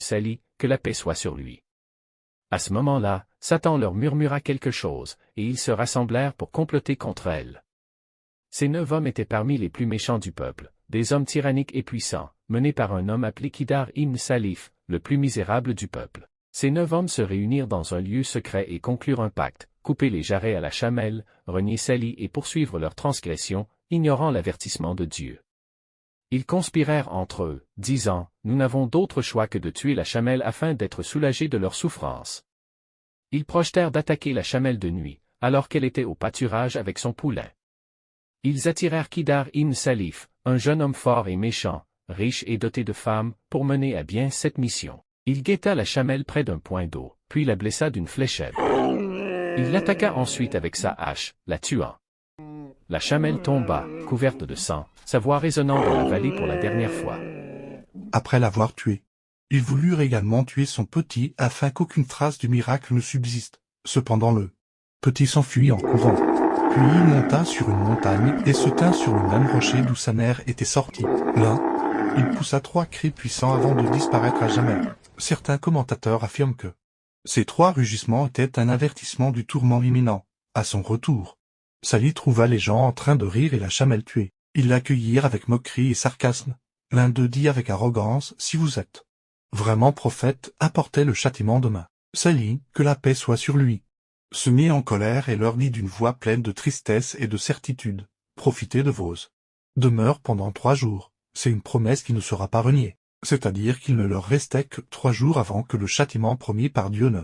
Sali, que la paix soit sur lui. À ce moment-là, Satan leur murmura quelque chose, et ils se rassemblèrent pour comploter contre elle. Ces 9 hommes étaient parmi les plus méchants du peuple, des hommes tyranniques et puissants, menés par un homme appelé Kedar ibn Salif, le plus misérable du peuple. Ces 9 hommes se réunirent dans un lieu secret et conclurent un pacte, couper les jarrets à la chamelle, renier Sali et poursuivre leur transgression, ignorant l'avertissement de Dieu. Ils conspirèrent entre eux, disant, « Nous n'avons d'autre choix que de tuer la chamelle afin d'être soulagés de leur souffrance. » Ils projetèrent d'attaquer la chamelle de nuit, alors qu'elle était au pâturage avec son poulain. Ils attirèrent Kedar ibn Salif, un jeune homme fort et méchant, riche et doté de femmes, pour mener à bien cette mission. Il guetta la chamelle près d'un point d'eau, puis la blessa d'une fléchette. Il l'attaqua ensuite avec sa hache, la tuant. La chamelle tomba, couverte de sang, sa voix résonnant dans la vallée pour la dernière fois. Après l'avoir tué, ils voulurent également tuer son petit afin qu'aucune trace du miracle ne subsiste. Cependant le petit s'enfuit en courant. Puis il monta sur une montagne et se tint sur le même rocher d'où sa mère était sortie. Là, il poussa 3 cris puissants avant de disparaître à jamais. Certains commentateurs affirment que ces 3 rugissements étaient un avertissement du tourment imminent. À son retour, Sali trouva les gens en train de rire et la chamelle tuée. Ils l'accueillirent avec moquerie et sarcasme. L'un d'eux dit avec arrogance, « Si vous êtes vraiment prophète, apportez le châtiment demain. » Sali, que la paix soit sur lui, se mit en colère et leur dit d'une voix pleine de tristesse et de certitude, « Profitez de vos demeures pendant 3 jours. C'est une promesse qui ne sera pas reniée. » C'est-à-dire qu'il ne leur restait que 3 jours avant que le châtiment promis par Dieu ne